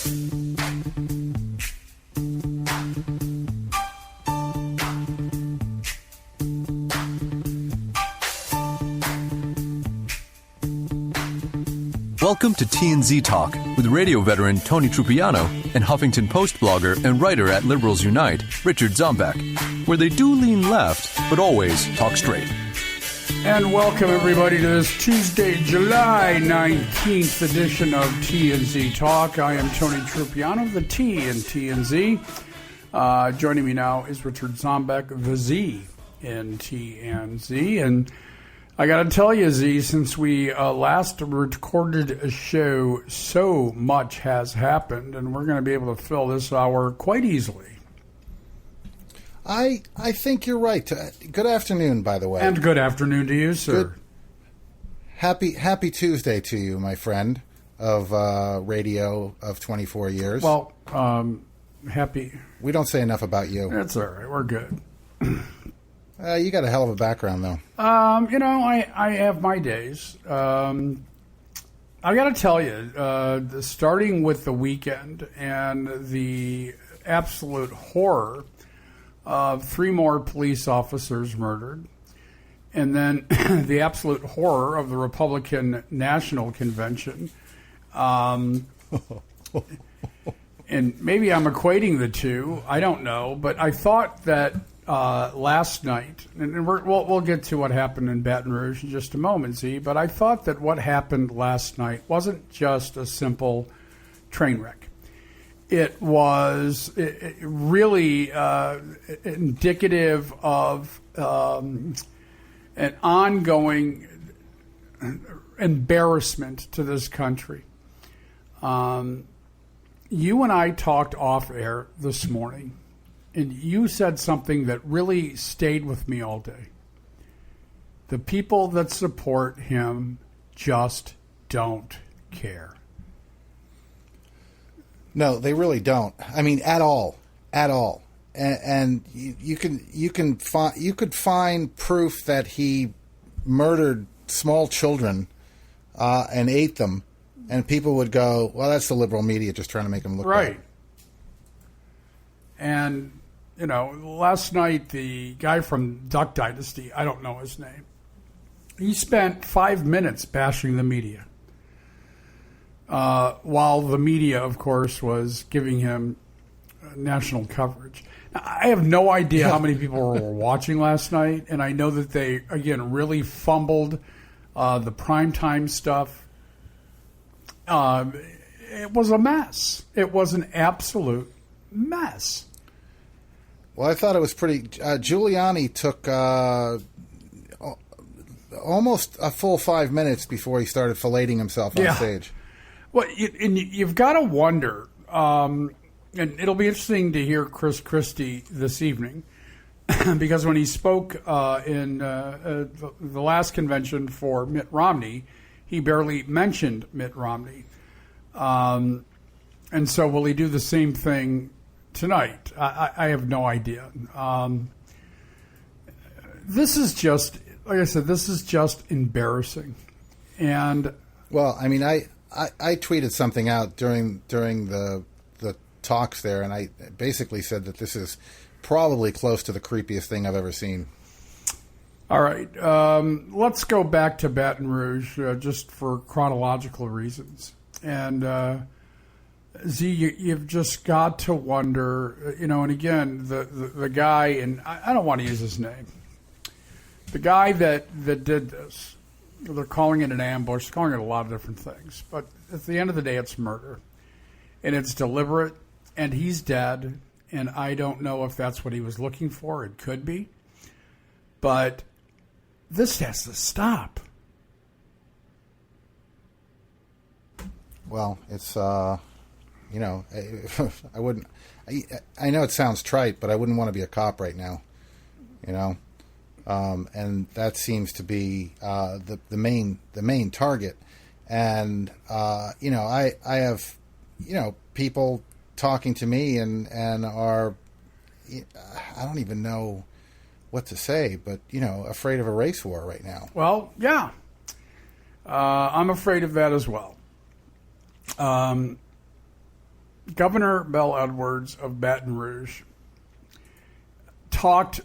Welcome to T&Z Talk with radio veteran Tony Trupiano and Huffington Post blogger and writer at Liberals Unite, Richard Zombeck, where they do lean left, but always talk straight. And welcome, everybody, to this Tuesday, July 19th edition of T&Z Talk. I am Tony Trupiano, the T in T&Z. Joining me now is Richard Zombeck, the Z in T&Z. And I got to tell you, Z, since we last recorded a show, so much has happened, and we're going to be able to fill this hour quite easily. I think you're right. Good afternoon, by the way. And good afternoon to you, sir. Happy Tuesday to you, my friend of radio of 24 years. Well, happy. We don't say enough about you. That's all right. We're good. You got a hell of a background, though. I have my days. I got to tell you, starting with the weekend and the absolute horror of 3 more police officers murdered, and then the absolute horror of the Republican National Convention. And maybe I'm equating the two. I don't know. But I thought that last night, and we'll get to what happened in Baton Rouge in just a moment, Z, but I thought that what happened last night wasn't just a simple train wreck. It was really indicative of an ongoing embarrassment to this country. You and I talked off air this morning, and you said something that really stayed with me all day. The people that support him just don't care. No, they really don't. I mean, at all. And you could find proof that he murdered small children and ate them, and people would go, "Well, that's the liberal media just trying to make him look right." bad. And last night the guy from Duck Dynasty, I don't know his name, he spent 5 minutes bashing the media. While the media, of course, was giving him national coverage. Now, I have no idea how many people were watching last night, and I know that they, again, really fumbled the primetime stuff. It was a mess. It was an absolute mess. Well, I thought it was pretty... Giuliani took almost a full 5 minutes before he started filleting himself on stage. Well, you've got to wonder, and it'll be interesting to hear Chris Christie this evening, because when he spoke in the last convention for Mitt Romney, he barely mentioned Mitt Romney. And so will he do the same thing tonight? I have no idea. This is just, like I said, this is just embarrassing. And well, I mean, I tweeted something out during the talks there, and I basically said that this is probably close to the creepiest thing I've ever seen. All right. Let's go back to Baton Rouge just for chronological reasons. And Z, you've just got to wonder, and again, the guy, and I don't want to use his name, the guy that did this, they're calling it an ambush, calling it a lot of different things. But at the end of the day, it's murder. And it's deliberate, and he's dead. And I don't know if that's what he was looking for. It could be. But this has to stop. Well, it's, I wouldn't, I know it sounds trite, but I wouldn't want to be a cop right now, and that seems to be the main target. And I have people talking to me and are, I don't even know what to say, but afraid of a race war right now. Well, yeah, I'm afraid of that as well. Governor Bel Edwards of Baton Rouge talked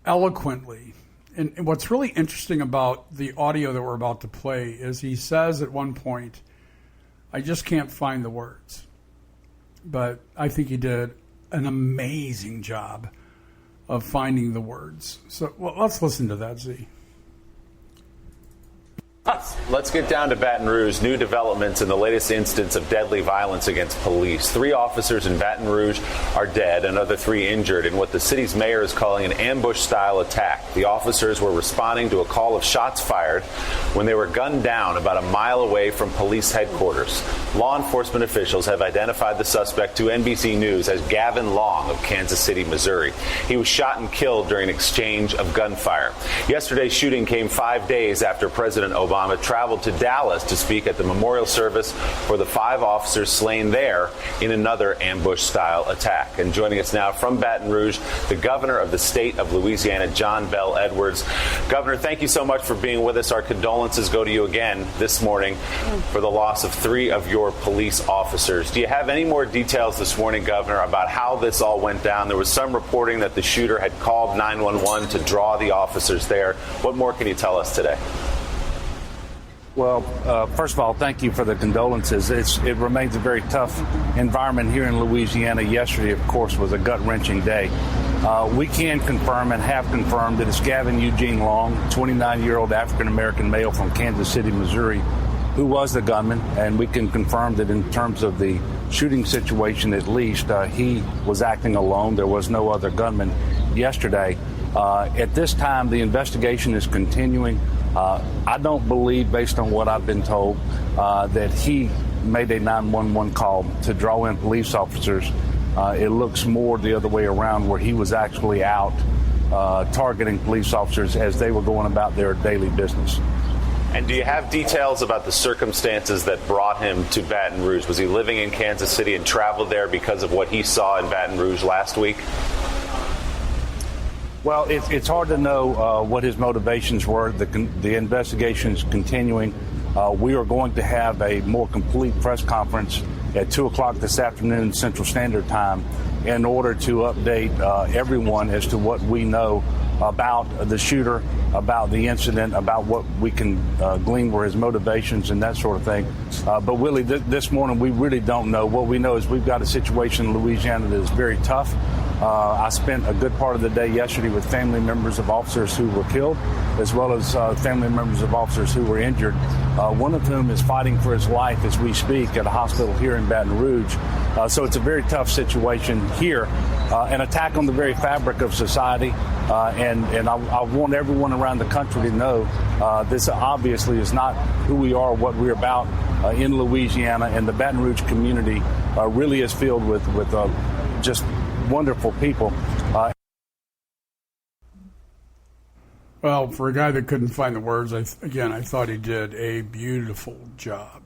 eloquently. And what's really interesting about the audio that we're about to play is he says at one point, I just can't find the words. But I think he did an amazing job of finding the words. So let's listen to that, Z. Let's get down to Baton Rouge. New developments in the latest instance of deadly violence against police. 3 officers in Baton Rouge are dead, another 3 injured in what the city's mayor is calling an ambush-style attack. The officers were responding to a call of shots fired when they were gunned down about a mile away from police headquarters. Law enforcement officials have identified the suspect to NBC News as Gavin Long of Kansas City, Missouri. He was shot and killed during an exchange of gunfire. Yesterday's shooting came 5 days after President Obama traveled to Dallas to speak at the memorial service for the 5 officers slain there in another ambush-style attack. And joining us now from Baton Rouge, the governor of the state of Louisiana, John Bel Edwards. Governor, thank you so much for being with us. Our condolences go to you again this morning for the loss of 3 of your police officers. Do you have any more details this morning, Governor, about how this all went down? There was some reporting that the shooter had called 911 to draw the officers there. What more can you tell us today? Well, first of all, thank you for the condolences. It remains a very tough environment here in Louisiana. Yesterday, of course, was a gut-wrenching day. We can confirm and have confirmed that it's Gavin Eugene Long, 29-year-old African-American male from Kansas City, Missouri, who was the gunman. And we can confirm that in terms of the shooting situation, at least, he was acting alone. There was no other gunman yesterday. At this time, the investigation is continuing. I don't believe, based on what I've been told, that he made a 911 call to draw in police officers. It looks more the other way around, where he was actually out targeting police officers as they were going about their daily business. And do you have details about the circumstances that brought him to Baton Rouge? Was he living in Kansas City and traveled there because of what he saw in Baton Rouge last week? Well, it's hard to know what his motivations were. The investigation is continuing. We are going to have a more complete press conference at 2 o'clock this afternoon Central Standard Time in order to update everyone as to what we know about the shooter, about the incident, about what we can glean were his motivations and that sort of thing. But Willie, this morning we really don't know. What we know is we've got a situation in Louisiana that is very tough. I spent a good part of the day yesterday with family members of officers who were killed, as well as family members of officers who were injured, one of whom is fighting for his life as we speak at a hospital here in Baton Rouge. So it's a very tough situation here, an attack on the very fabric of society. And I want everyone around the country to know this obviously is not who we are, what we're about in Louisiana, and the Baton Rouge community really is filled with just wonderful people. Well, for a guy that couldn't find the words, I thought he did a beautiful job.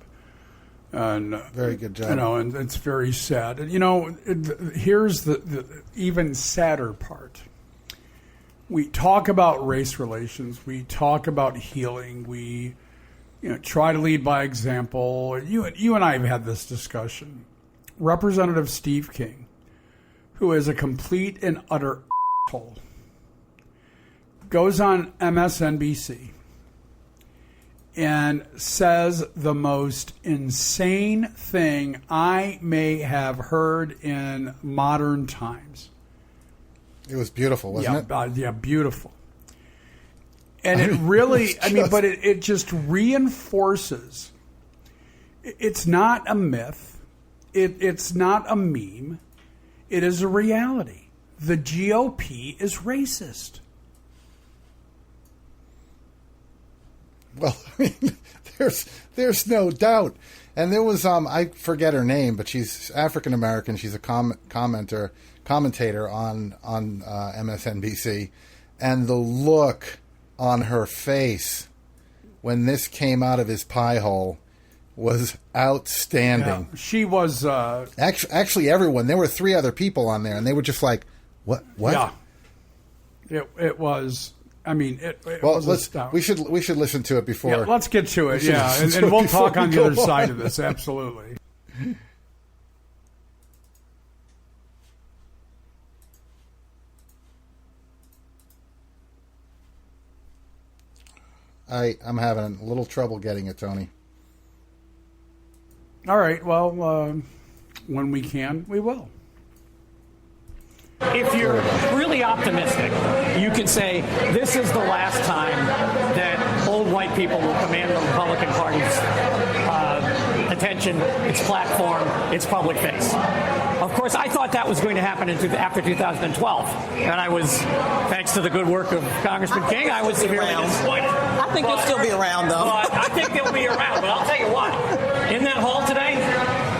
And very good job. And it's very sad. And, here's the even sadder part. We talk about race relations. We talk about healing. We, try to lead by example. You and I have had this discussion. Representative Steve King, who is a complete and utter asshole, goes on MSNBC and says the most insane thing I may have heard in modern times. It was beautiful, wasn't it? Yeah, beautiful. And it really, but it just reinforces, it's not a myth. It's not a meme. It is a reality. The GOP is racist. Well, there's no doubt. And there was I forget her name, but she's African American. She's a commentator on MSNBC, and the look on her face when this came out of his pie hole was outstanding. Yeah, she was actually everyone. There were 3 other people on there, and they were just like, "What? Yeah, it was. It was astounding. We should listen to it before. Yeah, let's get to it. Yeah, and we'll talk on the other side of this. Absolutely. I'm having a little trouble getting it, Tony. All right. Well, when we can, we will. If you're really optimistic, you can say this is the last time that old white people will command the Republican Party's attention, its platform, its public face. Of course, I thought that was going to happen after 2012, and I was, thanks to the good work of Congressman King, I was severely disappointed. I think he'll still be around, though. But I think they'll be around, but I'll tell you what. In that hall today,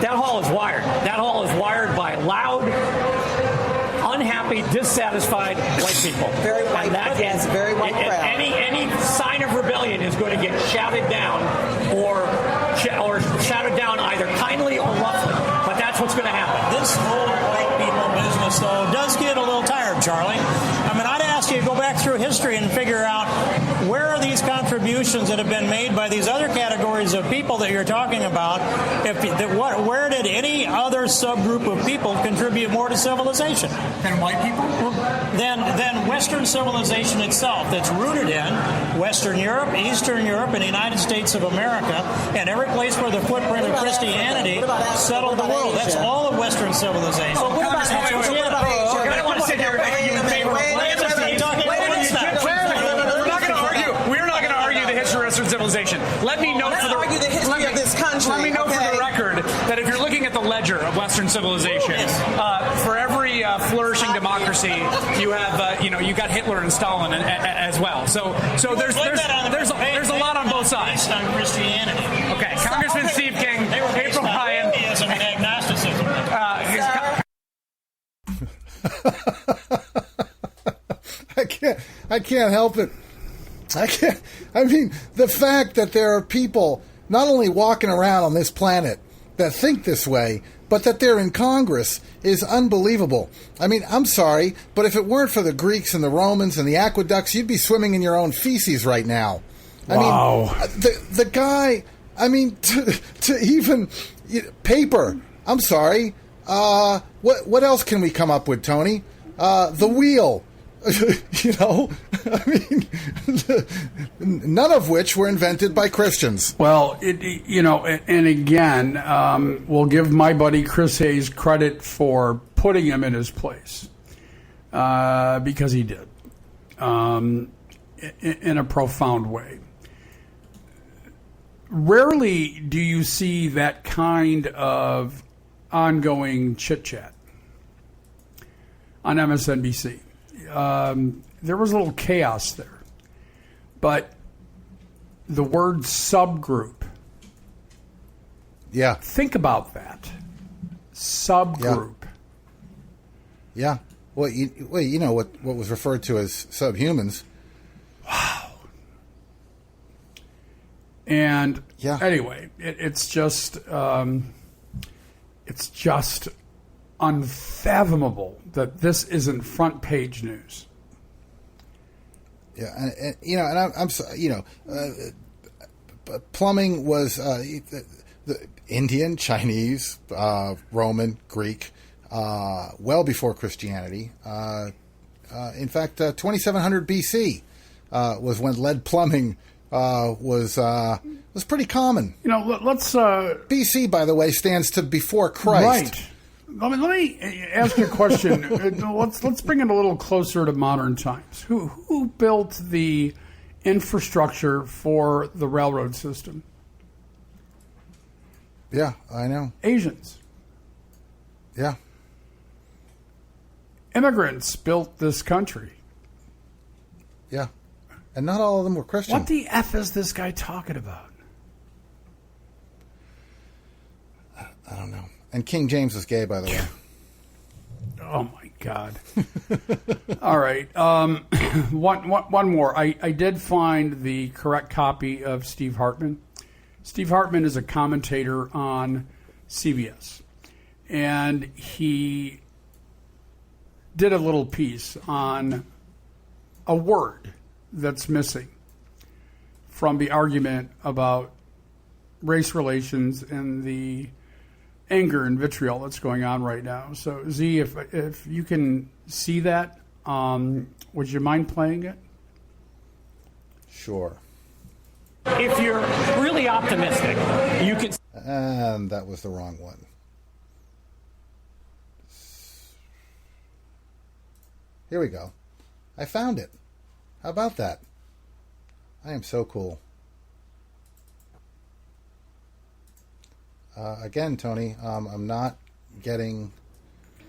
that hall is wired. That hall is wired by loud, unhappy, dissatisfied white people. Very white. Yes, very white crowd. Any sign of rebellion is going to get shouted down or shouted down either kindly or roughly. But that's what's going to happen. This whole white people business, though, does get a little tired, Charlie. I mean, I'd ask you to go back through history and figure out where are these contributions that have been made by these other categories of people that you're talking about. Where did any other subgroup of people contribute more to civilization? And white people? Than Western civilization itself, that's rooted in Western Europe, Eastern Europe, and the United States of America, and every place where the footprint of Christianity settled the world. That's all of Western civilization. So what about Asia? I don't want to sit here and argue in favor of We're not going to argue the history of Western civilization. Let me note for the argue the history of this country. Let me note for the record that if you're looking at the ledger of Western civilization, for every flourishing democracy, you have you got Hitler and Stalin as well. So there's a lot on both sides. Based on Christianity. Okay, Congressman Steve King, April Ryan. Atheism and agnosticism. I can't help it. I mean, the fact that there are people not only walking around on this planet that think this way, but that they're in Congress is unbelievable. I mean, I'm sorry, but if it weren't for the Greeks and the Romans and the aqueducts, you'd be swimming in your own feces right now. Wow. I mean, the guy, I mean, to even paper. I'm sorry. What else can we come up with, Tony? The wheel. I mean, none of which were invented by Christians. Well, and again, we'll give my buddy Chris Hayes credit for putting him in his place because he did in a profound way. Rarely do you see that kind of ongoing chit-chat on MSNBC. There was a little chaos there. But the word subgroup. Yeah. Think about that. Subgroup. Yeah. Well, you know what was referred to as subhumans. Wow. And anyway, it's just unfathomable that this isn't front page news. Yeah, and I'm sorry, plumbing was the Indian, Chinese, Roman, Greek, well before Christianity. In fact, 2700 BC was when lead plumbing was pretty common. Let's BC, by the way, stands to before Christ. Right. Let me ask you a question. Let's bring it a little closer to modern times. Who built the infrastructure for the railroad system? Yeah, I know. Asians. Yeah. Immigrants built this country. Yeah. And not all of them were Christian. What the F is this guy talking about? I don't know. And King James was gay, by the way. Oh, my God. All right. One more. I did find the correct copy of Steve Hartman. Steve Hartman is a commentator on CBS. And he did a little piece on a word that's missing from the argument about race relations and the anger and vitriol that's going on right now. So, Z, if you can see that, would you mind playing it? Sure. If you're really optimistic, you can... And that was the wrong one. Here we go. I found it. How about that? I am so cool. Again, Tony, I'm not getting...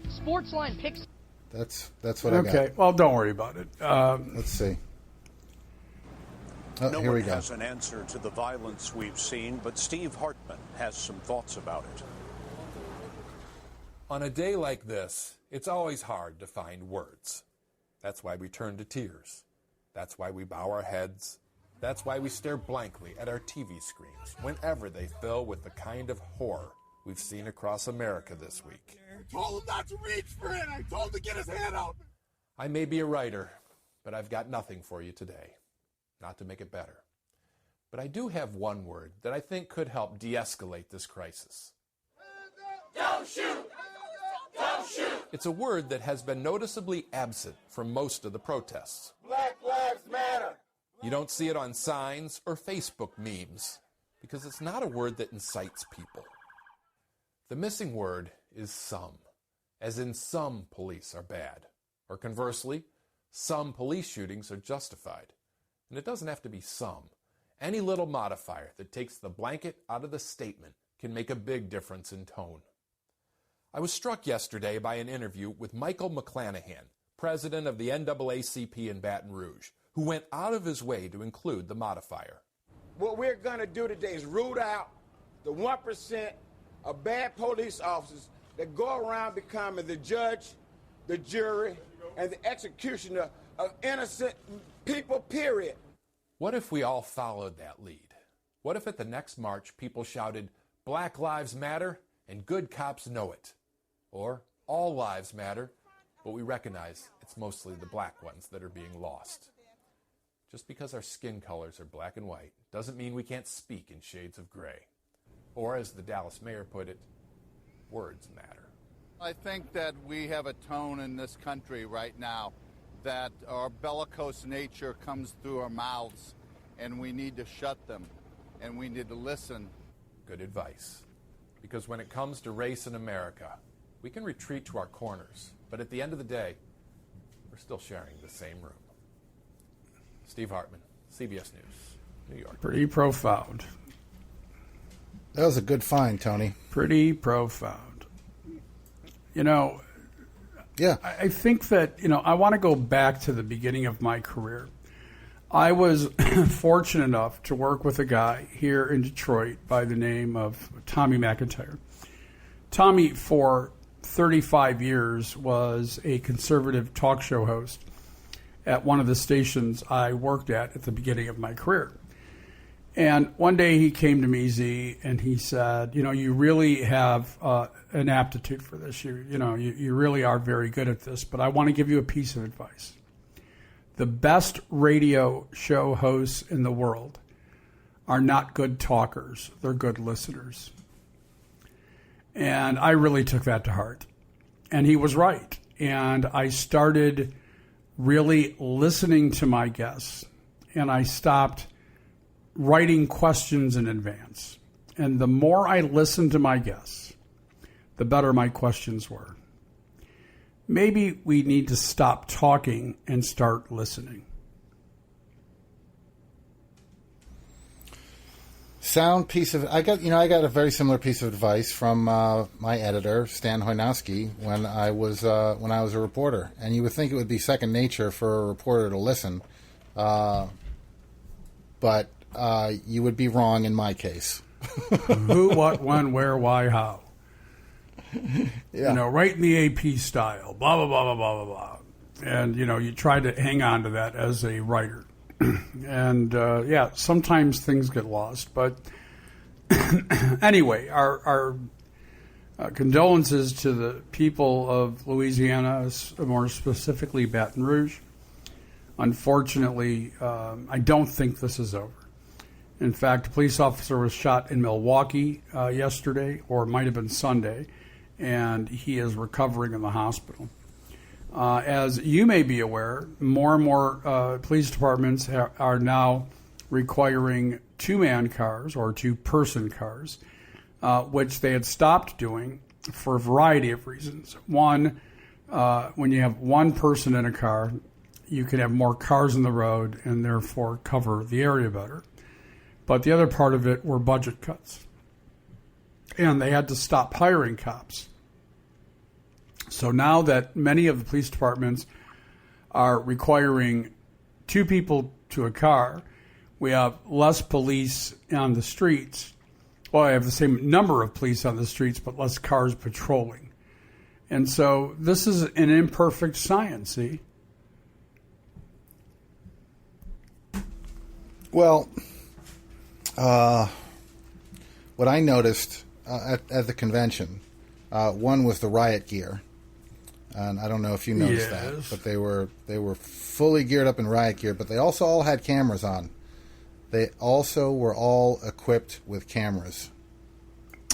Sportsline picks... That's what I got. Okay, well, don't worry about it. Let's see. Oh, no here we one go. has an answer to the violence we've seen, but Steve Hartman has some thoughts about it. On a day like this, it's always hard to find words. That's why we turn to tears. That's why we bow our heads. That's why we stare blankly at our TV screens whenever they fill with the kind of horror we've seen across America this week. I told him not to reach for it. I told him to get his hand out. I may be a writer, but I've got nothing for you today. Not to make it better. But I do have one word that I think could help de-escalate this crisis. Don't shoot! Don't shoot! It's a word that has been noticeably absent from most of the protests. Black Lives Matter! You don't see it on signs or Facebook memes because it's not a word that incites people. The missing word is some, as in some police are bad, or conversely, some police shootings are justified. And it doesn't have to be some. Any little modifier that takes the blanket out of the statement can make a big difference in tone. I was struck yesterday by an interview with Michael McClanahan, president of the NAACP in Baton Rouge, who went out of his way to include the modifier. What we're going to do today is root out the 1% of bad police officers that go around becoming the judge, the jury, and the executioner of innocent people, period. What if we all followed that lead? What if at the next march people shouted, "Black Lives Matter," and good cops know it? Or, "All lives matter," but we recognize it's mostly the black ones that are being lost. Just because our skin colors are black and white doesn't mean we can't speak in shades of gray. Or, as the Dallas mayor put it, words matter. I think that we have a tone in this country right now that our bellicose nature comes through our mouths, and we need to shut them, and we need to listen. Good advice. Because when it comes to race in America, we can retreat to our corners, but at the end of the day, we're still sharing the same room. Steve Hartman, CBS News, New York. Pretty profound. That was a good find, Tony. Pretty profound. You know, yeah, I think that, I want to go back to the beginning of my career. I was fortunate enough to work with a guy here in Detroit by the name of Tommy McIntyre. Tommy, for 35 years, was a conservative talk show host at one of the stations I worked at the beginning of my career. And one day he came to me, Z, and he said, you really have an aptitude for this. You really are very good at this, but I want to give you a piece of advice. The best radio show hosts in the world are not good talkers. They're good listeners. And I really took that to heart. And he was right. And I started really listening to my guests. And I stopped writing questions in advance. And the more I listened to my guests, the better my questions were. Maybe we need to stop talking and start listening. Sound piece of I got a very similar piece of advice from my editor Stan Hoynowski when I was a reporter, and you would think it would be second nature for a reporter to listen, but you would be wrong in my case. Who, what, when, where, why, how. Yeah. Right in the AP style, blah, blah, blah, blah, blah, blah, blah. And, you try to hang on to that as a writer. And, sometimes things get lost. But anyway, our condolences to the people of Louisiana, more specifically Baton Rouge. Unfortunately, I don't think this is over. In fact, a police officer was shot in Milwaukee yesterday, or it might have been Sunday, and he is recovering in the hospital. As you may be aware, more and more police departments are now requiring two-man cars or two-person cars, which they had stopped doing for a variety of reasons. One, when you have one person in a car, you can have more cars on the road and therefore cover the area better. But the other part of it were budget cuts. And they had to stop hiring cops. So now that many of the police departments are requiring two people to a car, we have less police on the streets. Well, I have the same number of police on the streets, but less cars patrolling. And so this is an imperfect science, see? Well, what I noticed at the convention, one was the riot gear. And I don't know if you noticed that, but they were fully geared up in riot gear, but they also all had cameras on. They also were all equipped with cameras.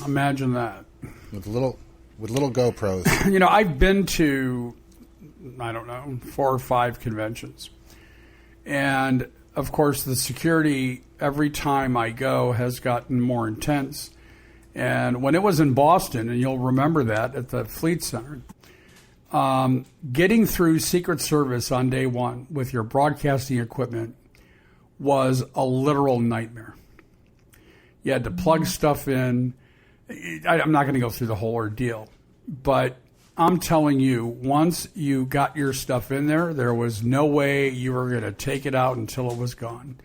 Imagine that. With little GoPros. You know, I've been to, I don't know, 4 or 5 conventions. And, of course, the security every time I go has gotten more intense. And when it was in Boston, and you'll remember that at the Fleet Center, getting through Secret Service on day one with your broadcasting equipment was a literal nightmare. You had to plug stuff in. I'm not going to go through the whole ordeal, but I'm telling you, once you got your stuff in there was no way you were going to take it out until it was gone,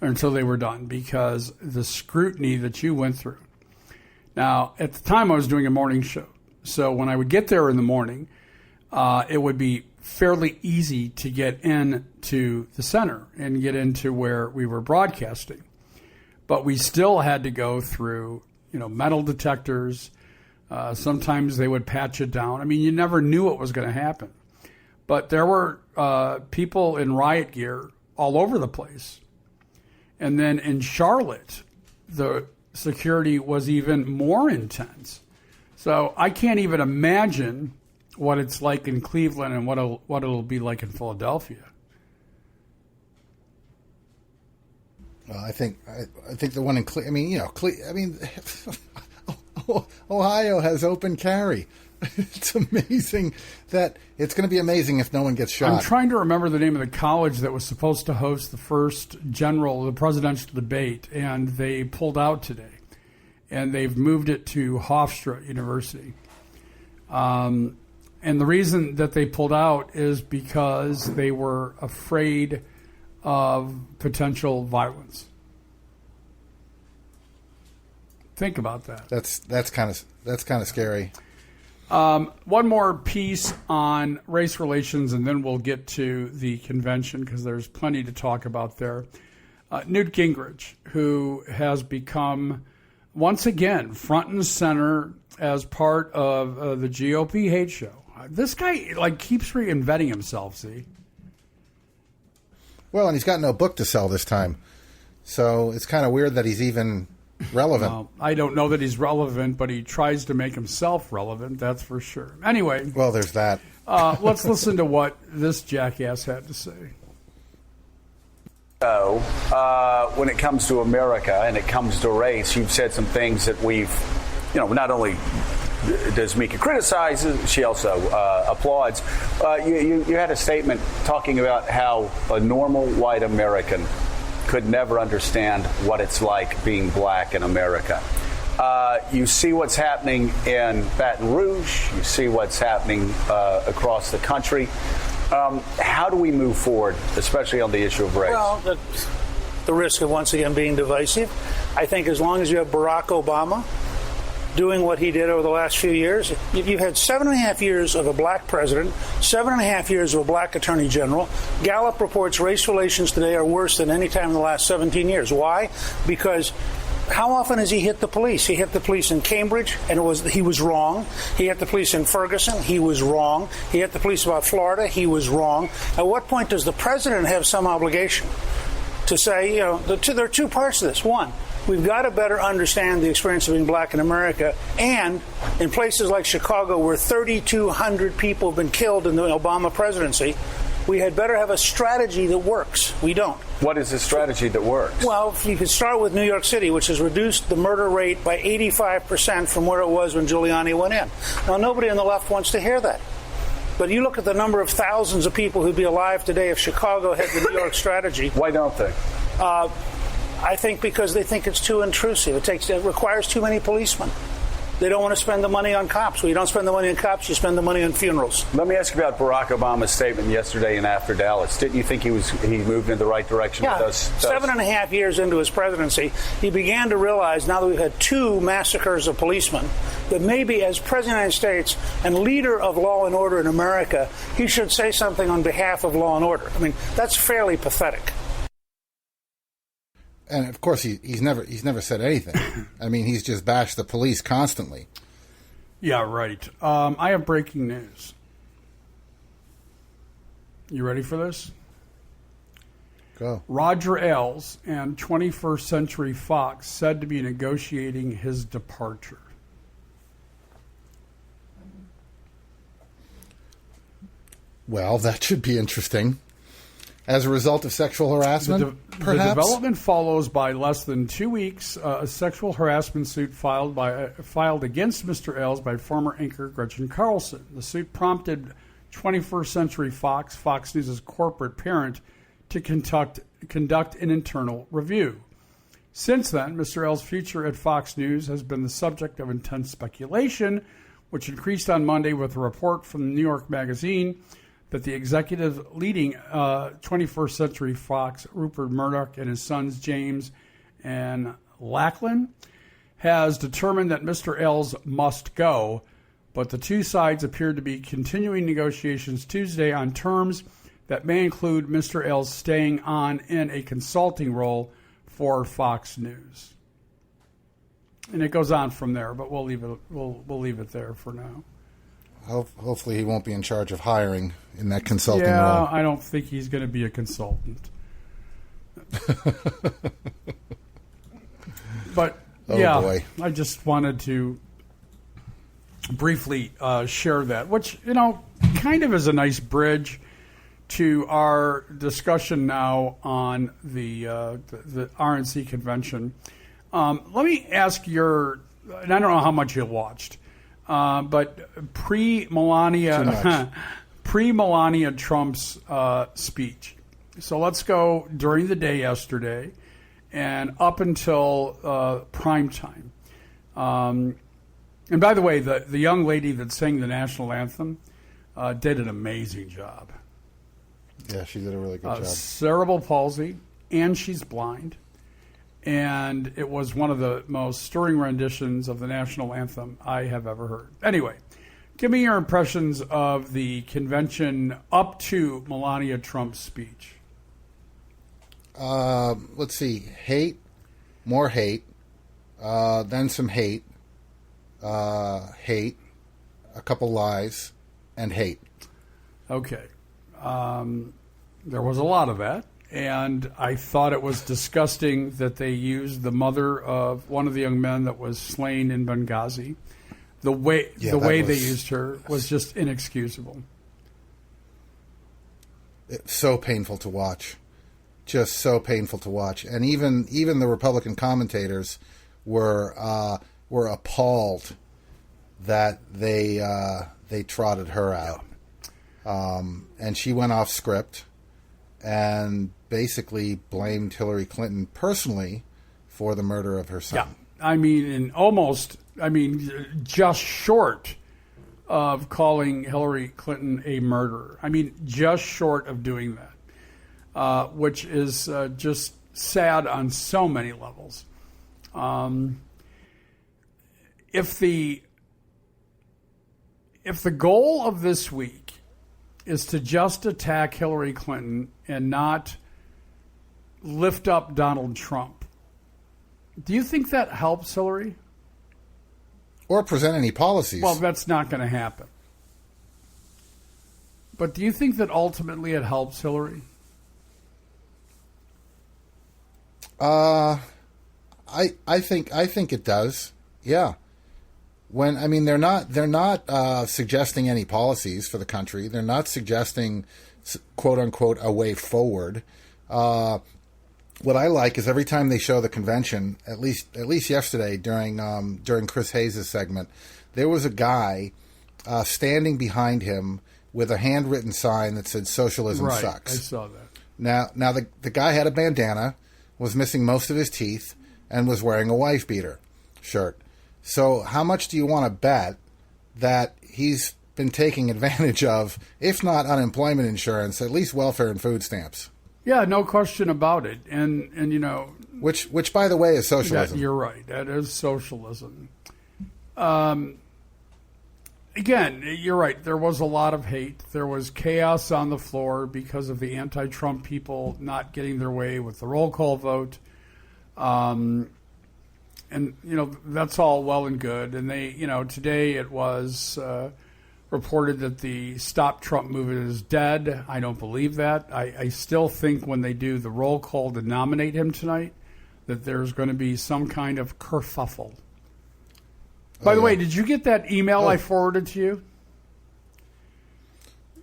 or until they were done, because the scrutiny that you went through. Now, at the time, I was doing a morning show, so when I would get there in the morning, it would be fairly easy to get into the center and get into where we were broadcasting. But we still had to go through, metal detectors. Sometimes they would patch it down. I mean, you never knew what was going to happen. But there were people in riot gear all over the place. And then in Charlotte, the security was even more intense. So I can't even imagine what it's like in Cleveland and what it'll be like in Philadelphia. Well, I think the one in Ohio has open carry. It's amazing that it's going to be amazing if no one gets shot. I'm trying to remember the name of the college that was supposed to host the first the presidential debate, and they pulled out today, and they've moved it to Hofstra University. And the reason that they pulled out is because they were afraid of potential violence. Think about that. That's kind of scary. One more piece on race relations, and then we'll get to the convention because there's plenty to talk about there. Newt Gingrich, who has become once again front and center as part of the GOP hate show. This guy keeps reinventing himself, see? Well, and he's got no book to sell this time. So it's kind of weird that he's even relevant. Well, I don't know that he's relevant, but he tries to make himself relevant, that's for sure. Anyway. Well, there's that. Let's listen to what this jackass had to say. When it comes to America and it comes to race, you've said some things that we've, not only does Mika criticize, she also applauds. You had a statement talking about how a normal white American could never understand what it's like being black in America. You see what's happening in Baton Rouge. You see what's happening across the country. How do we move forward, especially on the issue of race? Well, the risk of once again being divisive. I think as long as you have Barack Obama doing what he did over the last few years, you've had 7.5 years of a black president, 7.5 years of a black attorney general. Gallup reports race relations today are worse than any time in the last 17 years. Why? Because how often has he hit the police? He hit the police in Cambridge, and he was wrong. He hit the police in Ferguson. He was wrong. He hit the police about Florida. He was wrong. At what point does the president have some obligation to say, there are two parts to this. One, we've got to better understand the experience of being black in America, and in places like Chicago, where 3,200 people have been killed in the Obama presidency, We had better have a strategy that works. We don't. What is the strategy that works? Well, you could start with New York City, which has reduced the murder rate by 85% from where it was when Giuliani went in. Now, nobody on the left wants to hear that. But you look at the number of thousands of people who'd be alive today if Chicago had the New York strategy. Why don't they? I think because they think it's too intrusive. It requires too many policemen. They don't want to spend the money on cops. When you don't spend the money on cops, you spend the money on funerals. Let me ask you about Barack Obama's statement yesterday and after Dallas. Didn't you think he moved in the right direction with us? 7.5 years into his presidency, he began to realize, now that we've had 2 massacres of policemen, that maybe as President of the United States and leader of law and order in America, he should say something on behalf of law and order. I mean, that's fairly pathetic. And of course, he's never said anything. I mean, he's just bashed the police constantly. Yeah, right. I have breaking news. You ready for this? Go. Roger Ailes and 21st Century Fox said to be negotiating his departure. Well, that should be interesting. As a result of sexual harassment, perhaps? The development follows by less than 2 weeks a sexual harassment suit filed against Mr. Ailes by former anchor Gretchen Carlson. The suit prompted 21st Century Fox, Fox News' corporate parent, to conduct an internal review. Since then, Mr. Ailes' future at Fox News has been the subject of intense speculation, which increased on Monday with a report from New York Magazine that the executive leading 21st Century Fox, Rupert Murdoch, and his sons James and Lachlan, has determined that Mr. Ailes must go, but the two sides appeared to be continuing negotiations Tuesday on terms that may include Mr. Ailes staying on in a consulting role for Fox News. And it goes on from there, but we'll leave it there for now. Hopefully he won't be in charge of hiring in that consulting role. Yeah, I don't think he's going to be a consultant. But, boy. I just wanted to briefly share that, which, kind of is a nice bridge to our discussion now on the RNC convention. Let me ask and I don't know how much you watched, but pre-Melania Trump's speech. So let's go during the day yesterday and up until prime time. And by the way, the young lady that sang the national anthem did an amazing job. Yeah, she did a really good job. Cerebral palsy, and she's blind. And it was one of the most stirring renditions of the national anthem I have ever heard. Anyway, give me your impressions of the convention up to Melania Trump's speech. Let's see. Hate, more hate, then some hate, hate, a couple lies, and hate. Okay. There was a lot of that. And I thought it was disgusting that they used the mother of one of the young men that was slain in Benghazi. The way they used her was just inexcusable. It's so painful to watch. Just so painful to watch. And even the Republican commentators were appalled that they trotted her out. And she went off script and basically blamed Hillary Clinton personally for the murder of her son. Yeah. Just short of calling Hillary Clinton a murderer. Just short of doing that, which is just sad on so many levels. If the goal of this week is to just attack Hillary Clinton and not lift up Donald Trump, do you think that helps Hillary? Or present any policies? Well, that's not going to happen. But do you think that ultimately it helps Hillary? I think it does. Yeah. When I mean, they're not suggesting any policies for the country. They're not suggesting, quote unquote, a way forward. What I like is every time they show the convention, at least yesterday during Chris Hayes' segment, there was a guy standing behind him with a handwritten sign that said "Socialism sucks." I saw that. Now the guy had a bandana, was missing most of his teeth, and was wearing a wife beater shirt. So how much do you want to bet that he's been taking advantage of, if not unemployment insurance, at least welfare and food stamps? Yeah, no question about it. And you know, which by the way is socialism. You're right. That is socialism. Again, you're right. There was a lot of hate. There was chaos on the floor because of the anti-Trump people not getting their way with the roll call vote. And, you know, that's all well and good. And they, you know, today it was reported that the Stop Trump movement is dead. I don't believe that. I still think when they do the roll call to nominate him tonight, that there's going to be some kind of kerfuffle. By the way, did you get that email I forwarded to you?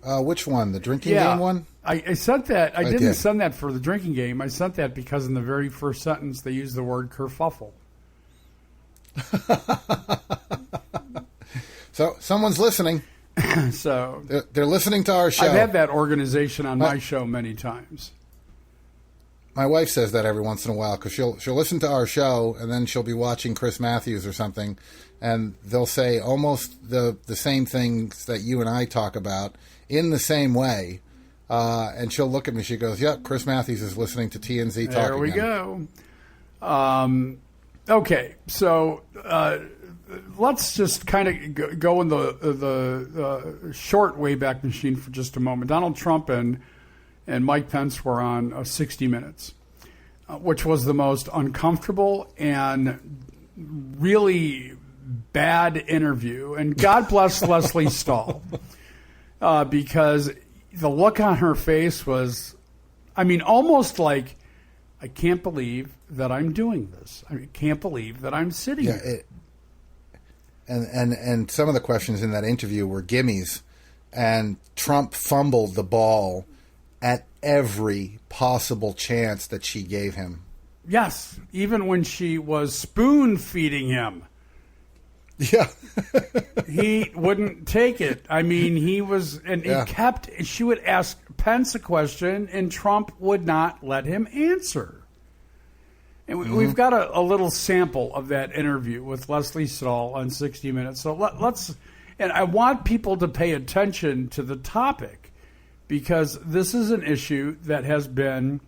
Which one? The drinking game one? I sent that. I didn't send that for the drinking game. I sent that because in the very first sentence they used the word kerfuffle. So someone's listening. So they're listening to our show. I've had that organization on my show many times. My wife says that every once in a while because she'll listen to our show and then she'll be watching Chris Matthews or something, and they'll say almost the same things that you and I talk about in the same way, and she'll look at me. She goes, "Yep, Chris Matthews is listening to TNZ talking." There we go. Okay, so let's just kind of go in the short Wayback Machine for just a moment. Donald Trump and Mike Pence were on 60 Minutes, which was the most uncomfortable and really bad interview. And God bless Leslie Stahl, because the look on her face was, I mean, almost like, I can't believe that I'm doing this. I can't believe that I'm sitting here. And some of the questions in that interview were gimmies, and Trump fumbled the ball at every possible chance that she gave him. Yes, even when she was spoon feeding him. Yeah. He wouldn't take it. I mean, he kept, she would ask Pence a question and Trump would not let him answer. And we've got a little sample of that interview with Leslie Stahl on 60 Minutes. So let's, and I want people to pay attention to the topic, because this is an issue that has been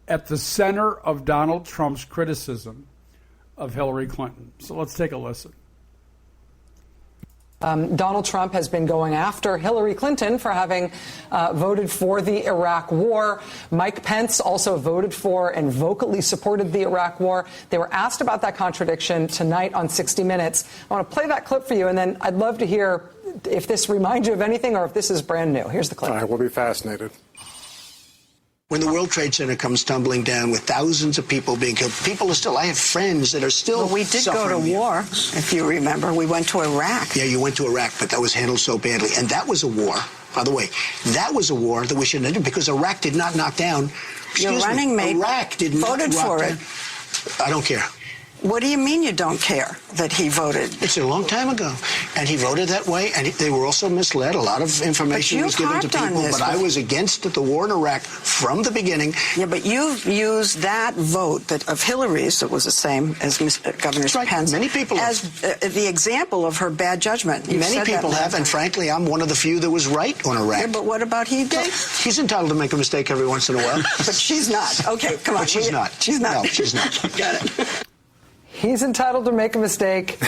at the center of Donald Trump's criticism of Hillary Clinton. So let's take a listen. Donald Trump has been going after Hillary Clinton for having voted for the Iraq War. Mike Pence also voted for and vocally supported the Iraq War. They were asked about that contradiction tonight on 60 Minutes. I want to play that clip for you, and then I'd love to hear if this reminds you of anything or if this is brand new. Here's the clip. I will be fascinated. When the World Trade Center comes tumbling down with thousands of people being killed, I have friends that are still we did go to war, if you remember. We went to Iraq. Yeah, you went to Iraq, but that was handled so badly. And that was a war, by the way. That was a war that we shouldn't have done, because Iraq did not knock down. Your running mate Iraq did not voted for it. I don't care. What do you mean you don't care that he voted? It's a long time ago. And he voted that way, and they were also misled. A lot of information was given to people, but I was against the war in Iraq from the beginning. Yeah, but you used that vote of Hillary's, that was the same as Governor Pence, many people as the example of her bad judgment. Many people have, and frankly, I'm one of the few that was right on Iraq. Yeah, but what about he did? He's entitled to make a mistake every once in a while. But she's not. Okay, come on. But she's not. She's not. No, she's not. Got it. He's entitled to make a mistake.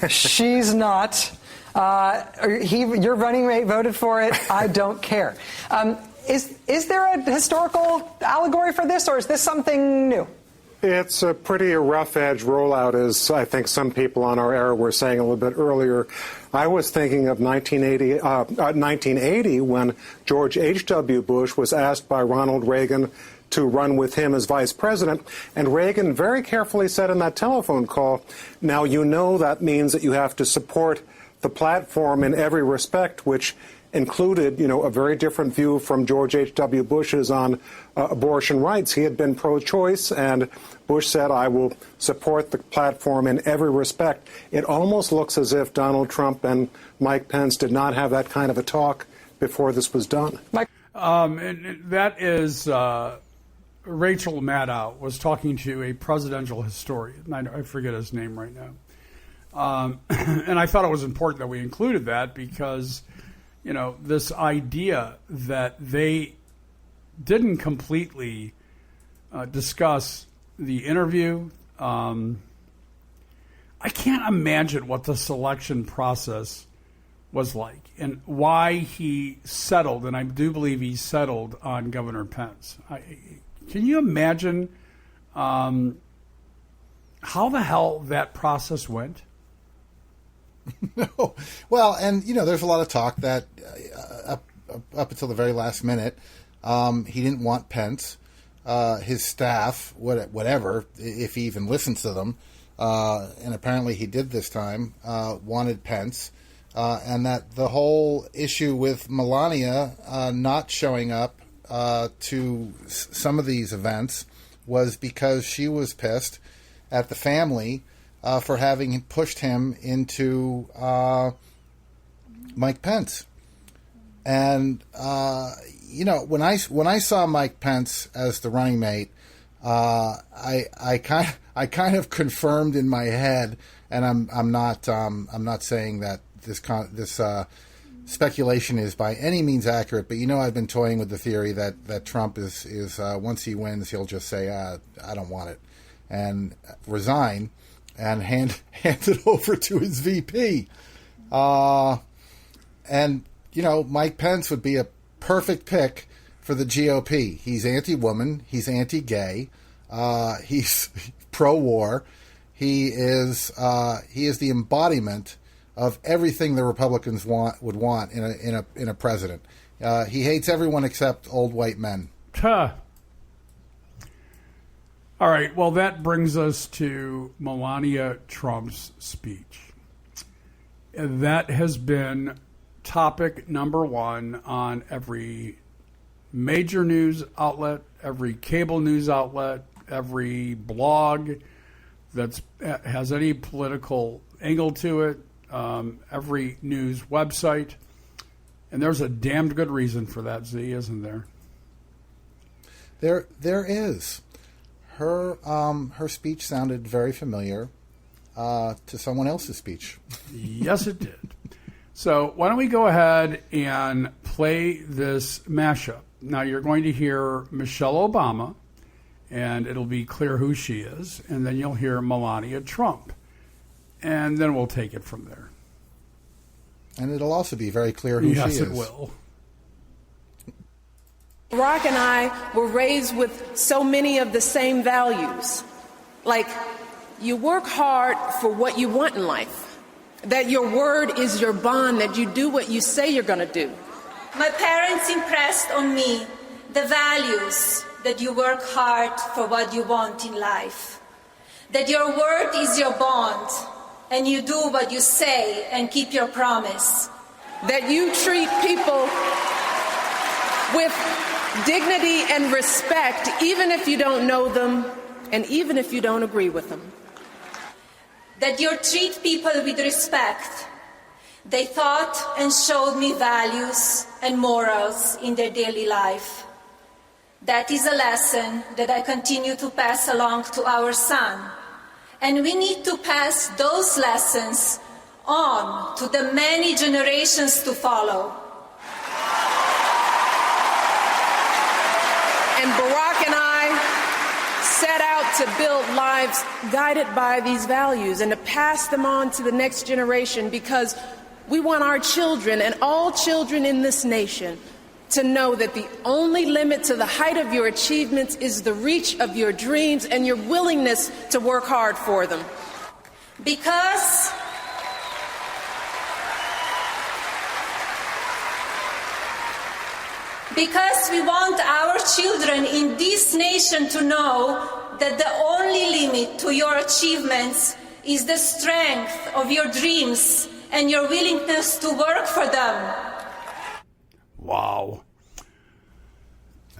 She's not. Your running mate voted for it. I don't care. Is there a historical allegory for this, or is this something new? It's a pretty rough edge rollout, as I think some people on our era were saying a little bit earlier. I was thinking of 1980 when George H.W. Bush was asked by Ronald Reagan to run with him as vice president. And Reagan very carefully said in that telephone call, now you know that means that you have to support the platform in every respect, which included, a very different view from George H.W. Bush's on abortion rights. He had been pro-choice, and Bush said, I will support the platform in every respect. It almost looks as if Donald Trump and Mike Pence did not have that kind of a talk before this was done. And that is Rachel Maddow was talking to a presidential historian. I forget his name right now. And I thought it was important that we included that because this idea that they didn't completely discuss the interview. I can't imagine what the selection process was like and why he settled, and I do believe he settled on Governor Pence. Can you imagine how the hell that process went? No. Well, and, there's a lot of talk that up until the very last minute, he didn't want Pence. His staff, whatever, if he even listens to them, and apparently he did this time, wanted Pence. And that the whole issue with Melania not showing up to some of these events was because she was pissed at the family for having pushed him into Mike Pence. And, when I saw Mike Pence as the running mate, I kind of confirmed in my head, and I'm not saying that this speculation is by any means accurate, but I've been toying with the theory that Trump is once he wins, he'll just say, I don't want it, and resign, and hand it over to his VP. And, Mike Pence would be a perfect pick for the GOP. He's anti-woman. He's anti-gay. He's pro-war. He is the embodiment of everything the Republicans would want in a president. He hates everyone except old white men. Huh. All right. Well, that brings us to Melania Trump's speech. That has been topic number one on every major news outlet, every cable news outlet, every blog that has any political angle to it, every news website. And there's a damned good reason for that, Z, isn't there? There is. Her speech sounded very familiar to someone else's speech. Yes, it did. So why don't we go ahead and play this mashup. Now you're going to hear Michelle Obama, and it'll be clear who she is, and then you'll hear Melania Trump. And then we'll take it from there. And it'll also be very clear who she is. Yes, it will. Barack and I were raised with so many of the same values. Like, you work hard for what you want in life. That your word is your bond, that you do what you say you're going to do. My parents impressed on me the values that you work hard for what you want in life. That your word is your bond, and you do what you say and keep your promise. That you treat people with dignity and respect, even if you don't know them and even if you don't agree with them. That you treat people with respect. They taught and showed me values and morals in their daily life. That is a lesson that I continue to pass along to our son. And we need to pass those lessons on to the many generations to follow. And Barack and I set out to build lives guided by these values and to pass them on to the next generation, because we want our children and all children in this nation to know that the only limit to the height of your achievements is the reach of your dreams and your willingness to work hard for them. Because Because we want our children in this nation to know that the only limit to your achievements is the strength of your dreams and your willingness to work for them. Wow.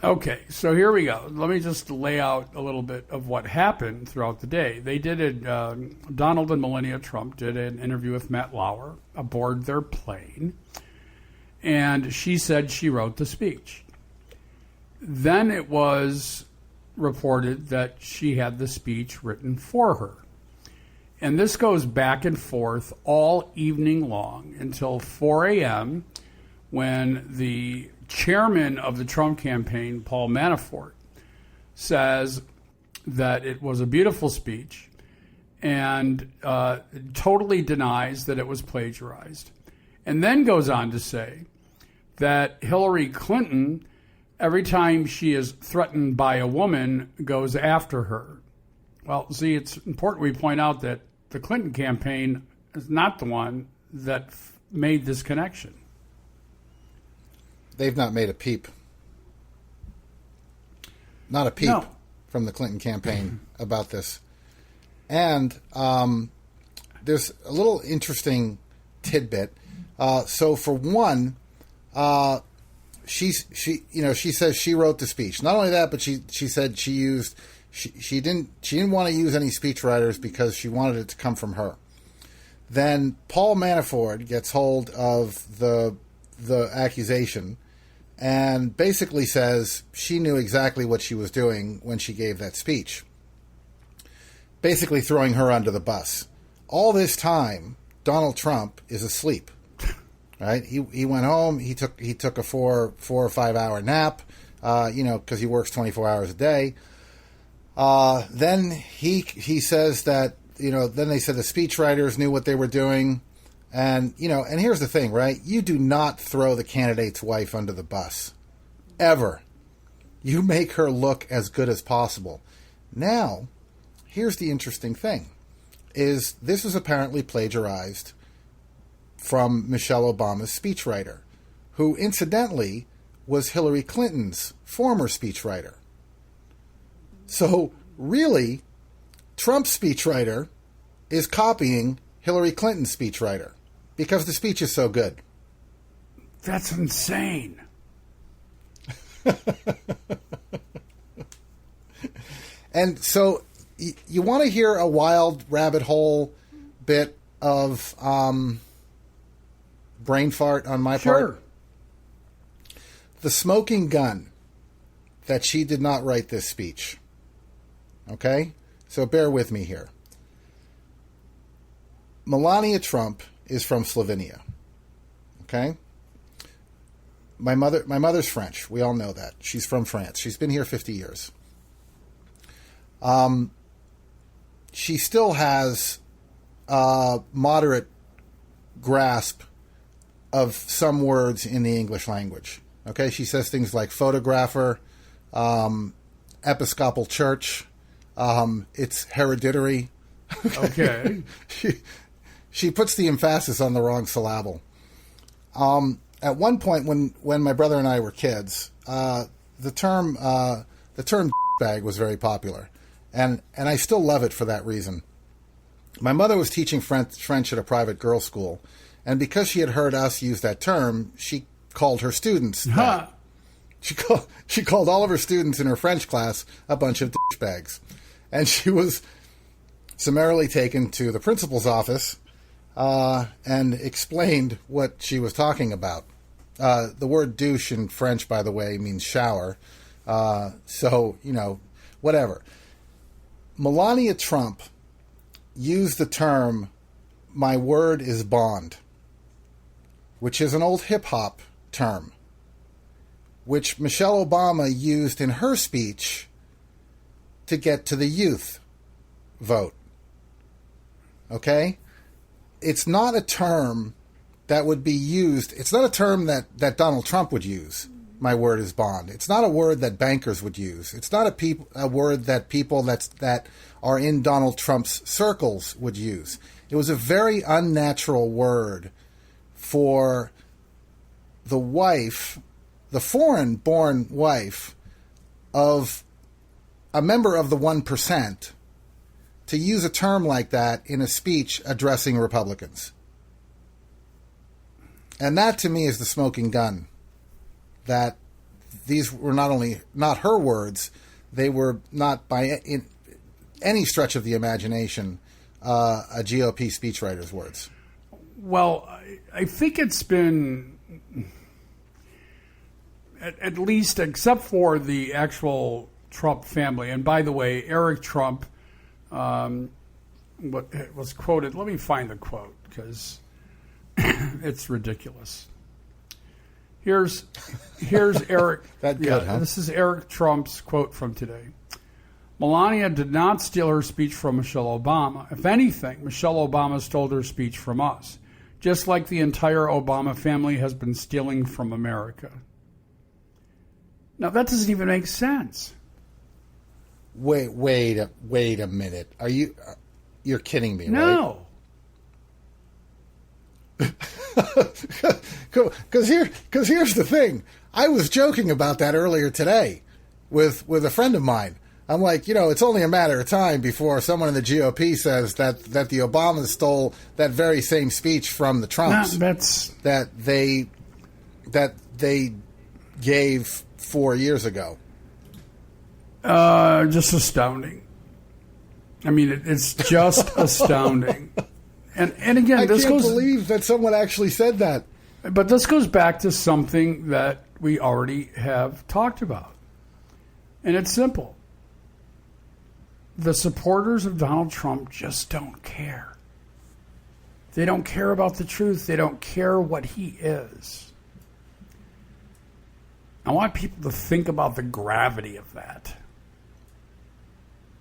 Okay, so here we go. Let me just lay out a little bit of what happened throughout the day. They did it, Donald and Melania Trump did an interview with Matt Lauer aboard their plane, and she said she wrote the speech. Then it was reported that she had the speech written for her. And this goes back and forth all evening long until 4 a.m. when the chairman of the Trump campaign, Paul Manafort, says that it was a beautiful speech and totally denies that it was plagiarized. And then goes on to say that Hillary Clinton, every time she is threatened by a woman, goes after her. Well, see, it's important we point out that the Clinton campaign is not the one that made this connection. They've not made a peep. Not a peep from the Clinton campaign about this. And there's a little interesting tidbit. So for one, she says she wrote the speech. Not only that, but she said she didn't want to use any speechwriters because she wanted it to come from her. Then Paul Manafort gets hold of the accusation and basically says she knew exactly what she was doing when she gave that speech, basically throwing her under the bus. All this time, Donald Trump is asleep. Right? He went home. He took a 4 or 5 hour nap, because he works 24 hours a day. Then he says that, then they said the speechwriters knew what they were doing. And, and here's the thing, right? You do not throw the candidate's wife under the bus. Ever. You make her look as good as possible. Now, here's the interesting thing, is this was apparently plagiarized from Michelle Obama's speechwriter, who incidentally was Hillary Clinton's former speechwriter. So, really, Trump's speechwriter is copying Hillary Clinton's speechwriter because the speech is so good. That's insane. And so, you want to hear a wild rabbit hole bit of brain fart on my part? The smoking gun that she did not write this speech. Okay? So bear with me here. Melania Trump is from Slovenia. Okay? My mother's French. We all know that. She's from France. She's been here 50 years. She still has a moderate grasp of some words in the English language. Okay? She says things like photographer, Episcopal Church, it's hereditary. Okay. She puts the emphasis on the wrong syllable. At one point, when my brother and I were kids, the term bag was very popular, and I still love it for that reason. My mother was teaching French at a private girls' school, and because she had heard us use that term, she called her students that. She called all of her students in her French class a bunch of bags, and she was summarily taken to the principal's office and explained what she was talking about. The word douche in French, by the way, means shower. So, whatever. Melania Trump used the term, "my word is bond," which is an old hip-hop term, which Michelle Obama used in her speech to get to the youth vote. Okay? It's not a term that would be used. It's not a term that Donald Trump would use, "my word is bond." It's not a word that bankers would use. It's not a word that people that are in Donald Trump's circles would use. It was a very unnatural word for the wife the foreign-born wife of a member of the 1% to use a term like that in a speech addressing Republicans. And that, to me, is the smoking gun. That these were not her words, they were not by any stretch of the imagination a GOP speechwriter's words. Well, I think it's been, at least except for the actual Trump family, and by the way, Eric Trump was quoted. Let me find the quote because it's ridiculous. Here's Eric. That good, huh? This is Eric Trump's quote from today. Melania did not steal her speech from Michelle Obama. If anything, Michelle Obama stole her speech from us, just like the entire Obama family has been stealing from America. Now, that doesn't even make sense. Wait a minute. You're kidding me, no. right? No. Because here's the thing. I was joking about that earlier today with a friend of mine. I'm like, it's only a matter of time before someone in the GOP says that the Obamas stole that very same speech from the Trumps that they gave 4 years ago. Just astounding. I mean, it's just astounding. And again, I can't believe that someone actually said that. But this goes back to something that we already have talked about. And it's simple. The supporters of Donald Trump just don't care. They don't care about the truth. They don't care what he is. I want people to think about the gravity of that.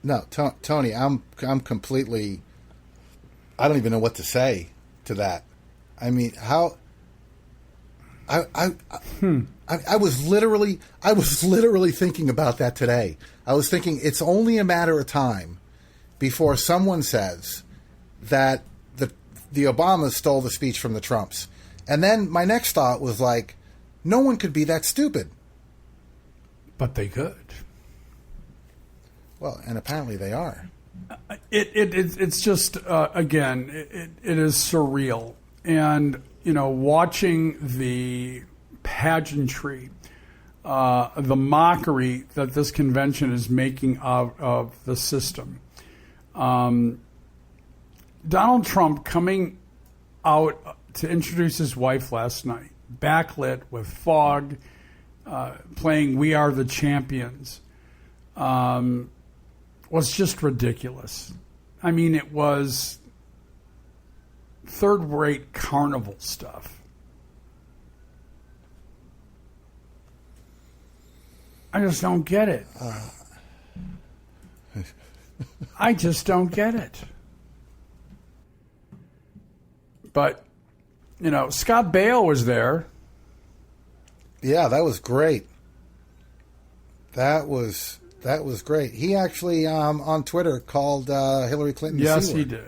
No, Tony, I'm completely. I don't even know what to say to that. I mean, how? I was literally thinking about that today. I was thinking it's only a matter of time before someone says that the Obamas stole the speech from the Trumps, and then my next thought was like, no one could be that stupid. But they could. Well, and apparently they are. It's just again, it is surreal, and watching the pageantry, the mockery that this convention is making of the system. Donald Trump coming out to introduce his wife last night, backlit with fog, playing "We Are the Champions." Was just ridiculous. I mean, it was third-rate carnival stuff. I just don't get it. I just don't get it. But, Scott Baio was there. Yeah, that was great. That was great. He actually, on Twitter, called Hillary Clinton. Yes, he did.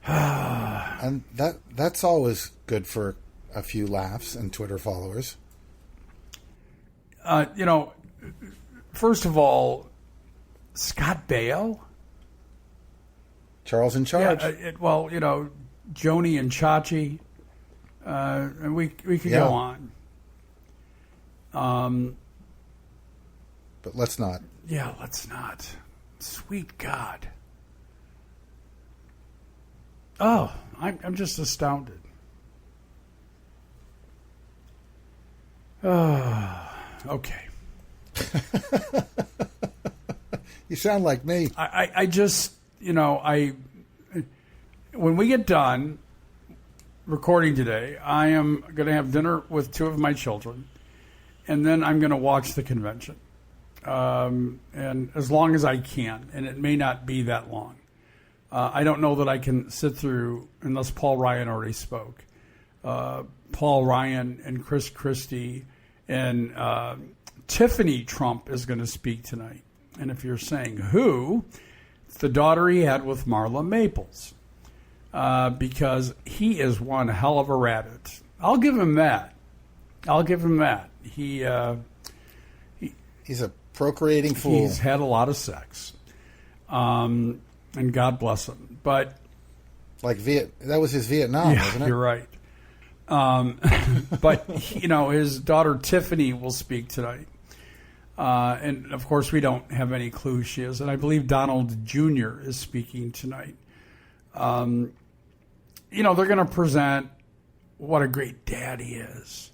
And that's always good for a few laughs and Twitter followers. First of all, Scott Baio? Charles in charge. Yeah, Joni and Chachi. And we could go on. But let's not. Yeah, let's not. Sweet God. Oh, I'm just astounded. Okay. You sound like me. I just, when we get done recording today, I am going to have dinner with two of my children, and then I'm going to watch the convention. And as long as I can, and it may not be that long. I don't know that I can sit through, unless Paul Ryan already spoke. Paul Ryan and Chris Christie and Tiffany Trump is going to speak tonight. And if you're saying who, it's the daughter he had with Marla Maples. Because he is one hell of a rabbit. I'll give him that. I'll give him that. He's a procreating fool. He's had a lot of sex, and God bless him. But that was his Vietnam, wasn't it? You're right. But his daughter Tiffany will speak tonight, and of course we don't have any clue who she is. And I believe Donald Jr. is speaking tonight. They're going to present what a great dad he is,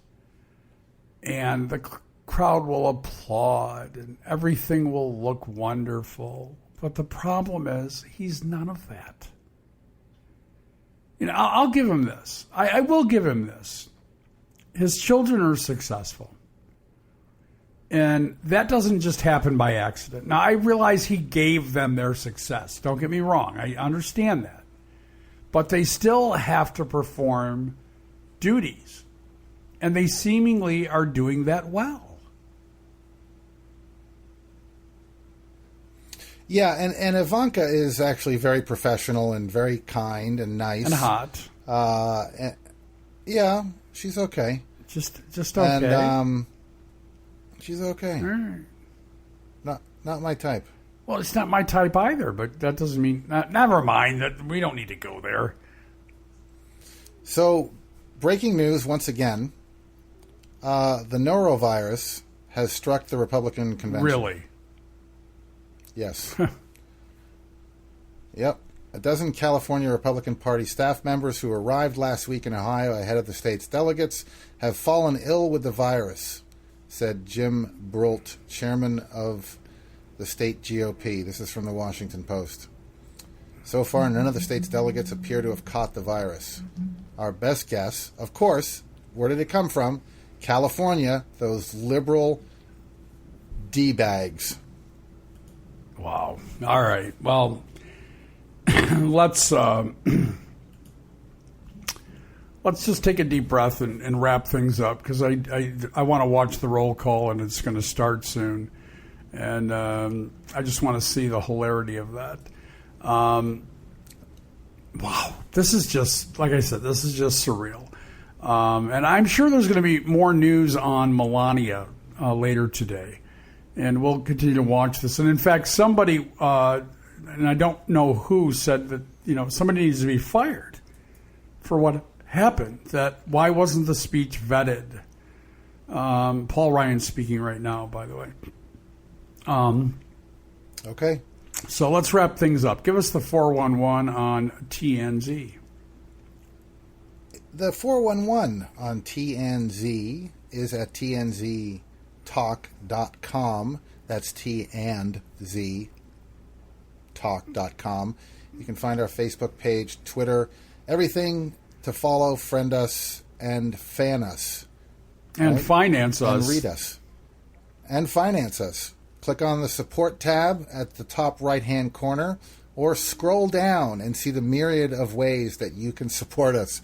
and the crowd will applaud, and everything will look wonderful. But the problem is, he's none of that. I'll give him this. I will give him this. His children are successful. And that doesn't just happen by accident. Now, I realize he gave them their success. Don't get me wrong. I understand that. But they still have to perform duties. And they seemingly are doing that well. Yeah, and Ivanka is actually very professional and very kind and nice. And hot. Yeah, she's okay. Just okay. And she's okay. All right. Not my type. Well, it's not my type either, but that doesn't mean... never mind. That we don't need to go there. So, breaking news once again. The norovirus has struck the Republican convention. Really? Yes. Yep. A dozen California Republican Party staff members who arrived last week in Ohio ahead of the state's delegates have fallen ill with the virus, said Jim Brult, chairman of the state GOP. This is from the Washington Post. So far, none of the state's delegates appear to have caught the virus. Our best guess, of course, where did it come from? California, those liberal D-bags. Wow. All right. Well, let's just take a deep breath and wrap things up, because I want to watch the roll call, and it's going to start soon. And I just want to see the hilarity of that. Wow. This is just, like I said, this is just surreal. And I'm sure there's going to be more news on Melania later today. And we'll continue to watch this. And in fact, somebody, and I don't know who, said that, somebody needs to be fired for what happened. That why wasn't the speech vetted? Paul Ryan's speaking right now, by the way. Okay. So let's wrap things up. Give us the 411 on TNZ. The 411 on TNZ is at TNZtalk.com. That's T and Z talk.com. You can find our Facebook page, Twitter, everything to follow, friend us, and fan us. And right? finance us. And read us. And finance us. Click on the support tab at the top right-hand corner, or scroll down and see the myriad of ways that you can support us.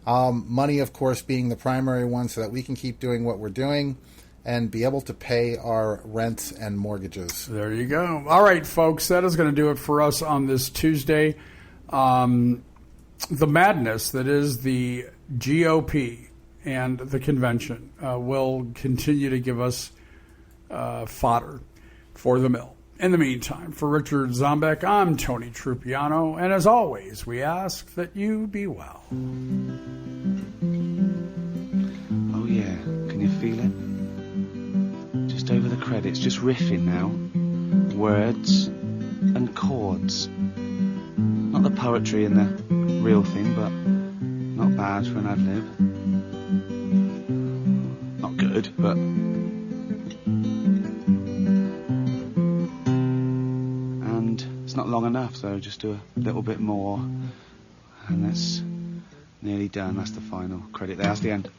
Money, of course, being the primary one, so that we can keep doing what we're doing and be able to pay our rents and mortgages. There you go. All right, folks, that is going to do it for us on this Tuesday. The madness that is the GOP and the convention will continue to give us fodder for the mill. In the meantime, for Richard Zombeck, I'm Tony Trupiano, and as always, we ask that you be well. Oh yeah, can you feel it? Just over the credits, just riffing now. Words and chords. Not the poetry and the real thing, but not bad for an ad-lib. Not good, but... It's not long enough, so just do a little bit more, and that's nearly done. That's the final credit there. That's the end.